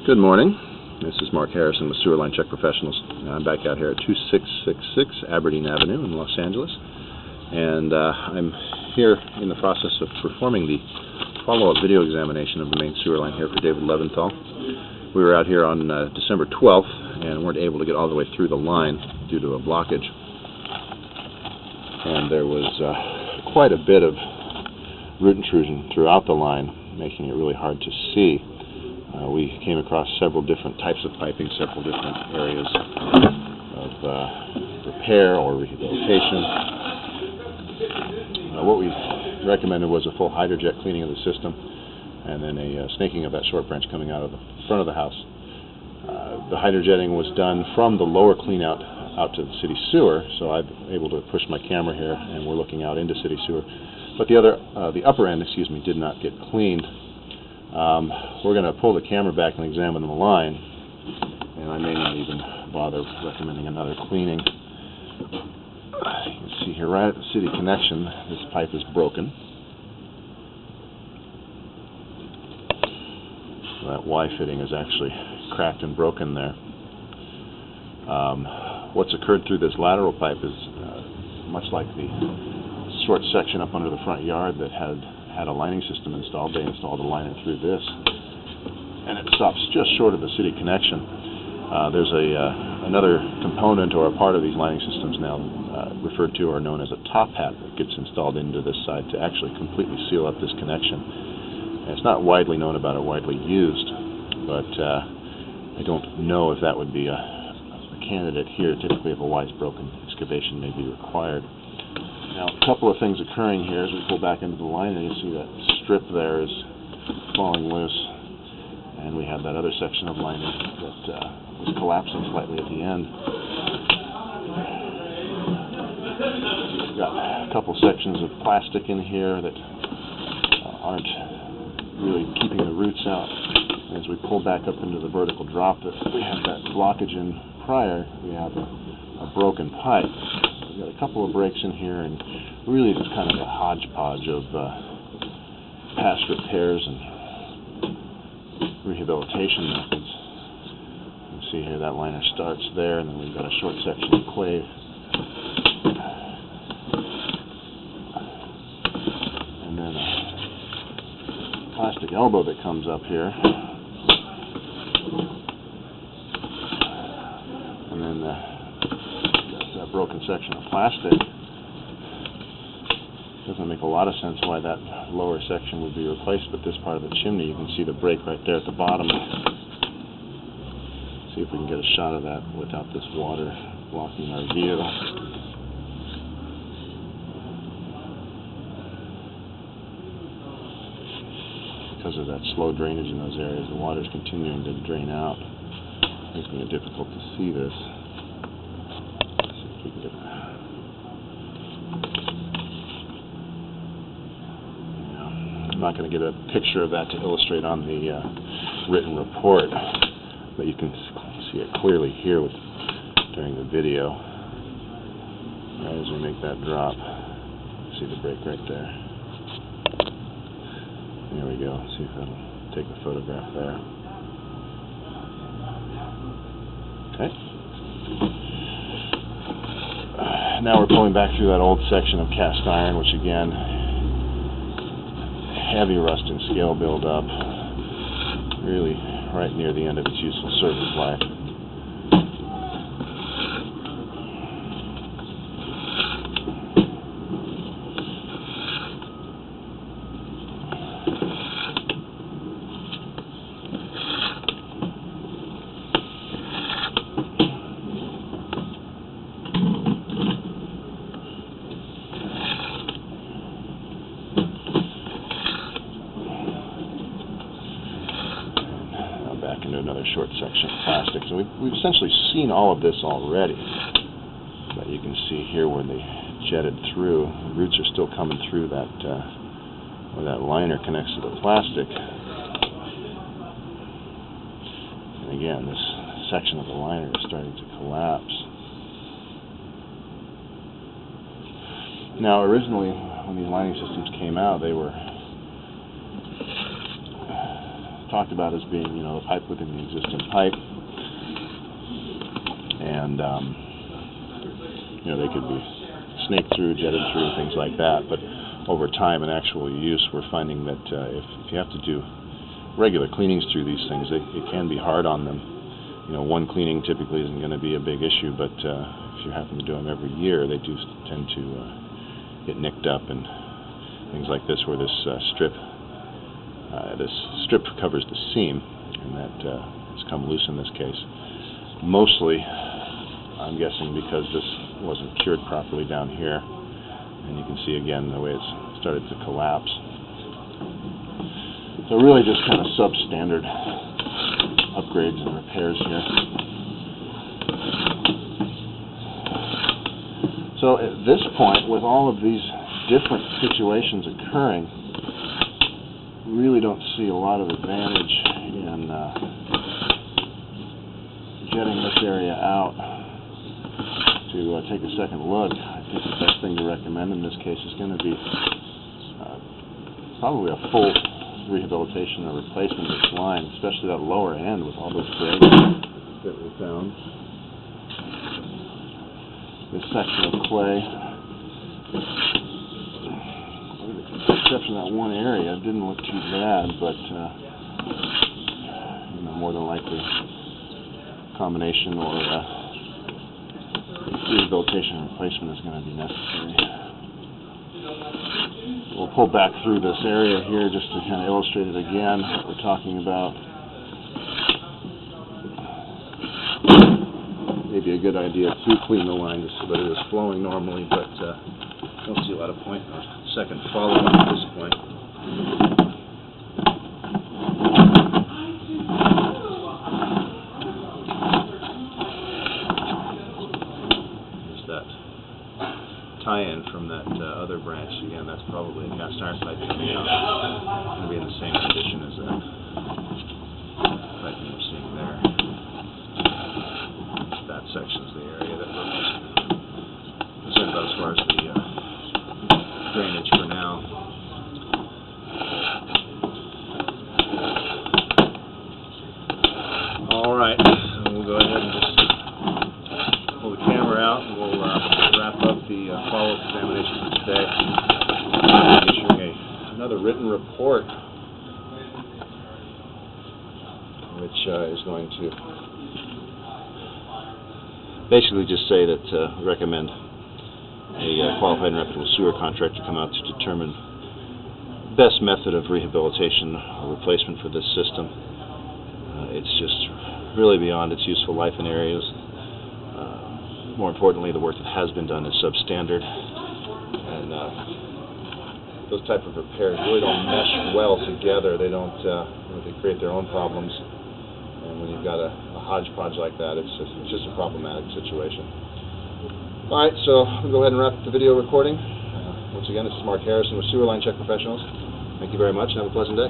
Good morning. This is Mark Harrison with Sewer Line Check Professionals. I'm back out here at 2666 Aberdeen Avenue in Los Angeles, and I'm here in the process of performing the follow-up video examination of the main sewer line here for David Leventhal. We were out here on December 12th and weren't able to get all the way through the line due to a blockage, and there was quite a bit of root intrusion throughout the line, making it really hard to see. We came across several different types of piping, several different areas of repair or rehabilitation. What we recommended was a full hydrojet cleaning of the system, and then a snaking of that short branch coming out of the front of the house. The hydrojetting was done from the lower cleanout out to the city sewer, so I'm able to push my camera here, and we're looking out into city sewer. But the upper end, did not get cleaned. We're going to pull the camera back and examine the line, and I may not even bother recommending another cleaning. You can see here right at the city connection, this pipe is broken. So that Y fitting is actually cracked and broken there. What's occurred through this lateral pipe is much like the short section up under the front yard that had a lining system installed. They installed a liner through this, and it stops just short of the city connection. There's another component or a part of these lining systems now referred to or known as a top hat that gets installed into this side to actually completely seal up this connection. And it's not widely known about or widely used, but I don't know if that would be a candidate here. Typically, if a Y is broken, excavation may be required. Now, a couple of things occurring here as we pull back into the liner. You see that strip there is falling loose, and we have that other section of liner that was collapsing slightly at the end. We've got a couple sections of plastic in here that aren't really keeping the roots out. As we pull back up into the vertical drop that we had that blockage in prior, we have a broken pipe. We've got a couple of breaks in here, and really it's kind of a hodgepodge of past repairs and rehabilitation methods. You can see here that liner starts there, and then we've got a short section of clay. And then a plastic elbow that comes up here. And then that broken section of plastic. Doesn't make a lot of sense why that lower section would be replaced, but this part of the chimney, you can see the break right there at the bottom. See if we can get a shot of that without this water blocking our view. Because of that slow drainage in those areas, the water is continuing to drain out, making it difficult to see this. Let's see if we can get I'm not going to get a picture of that to illustrate on the written report, but you can see it clearly here during the video. Right as we make that drop, see the break right there. There we go. See if that'll take the photograph there. Okay. Now we're pulling back through that old section of cast iron, which again, heavy rust and scale buildup, really right near the end of its useful service life. Into another short section of plastic. So we've essentially seen all of this already, but you can see here where they jetted through, the roots are still coming through that where that liner connects to the plastic. And again, this section of the liner is starting to collapse. Now originally when these lining systems came out, they were talked about as being, you know, the pipe within the existing pipe, and you know, they could be snaked through, jetted through, things like that. But over time in actual use, we're finding that if you have to do regular cleanings through these things, it can be hard on them. You know, one cleaning typically isn't going to be a big issue, but if you happen to do them every year, they do tend to get nicked up, and things like this, where this strip covers the seam, and that has come loose in this case. Mostly, I'm guessing because this wasn't cured properly down here, and you can see again the way it's started to collapse. So really just kind of substandard upgrades and repairs here. So at this point, with all of these different situations occurring, really don't see a lot of advantage in getting this area out to take a second look. I think the best thing to recommend in this case is going to be probably a full rehabilitation or replacement of this line, especially that lower end with all those breaks that we found. This section of clay, with the exception of that one area, didn't look too bad, but you know, more than likely combination or rehabilitation and replacement is going to be necessary. We'll pull back through this area here just to kind of illustrate it again, what we're talking about. Maybe a good idea to clean the line just so that it is flowing normally, but don't see a lot of point in a second follow-up at this point. There's that tie-in from that other branch. Again, that's probably a cast iron pipe coming out. It's going to be in the same condition as that piping we're seeing there. That section's the area that we're most concerned about as far as the drainage for now. All right, so we'll go ahead and just pull the camera out, and we'll wrap up the follow-up examination for today. Issuing another written report, which is going to basically just say that we recommend a qualified and reputable sewer contractor come out to determine the best method of rehabilitation or replacement for this system. It's just really beyond its useful life in areas. More importantly, the work that has been done is substandard, and those type of repairs really don't mesh well together. They don't. They create their own problems, and when you've got a hodgepodge like that, it's just a problematic situation. All right, so we'll go ahead and wrap up the video recording. Once again, this is Mark Harrison with Sewer Line Check Professionals. Thank you very much, and have a pleasant day.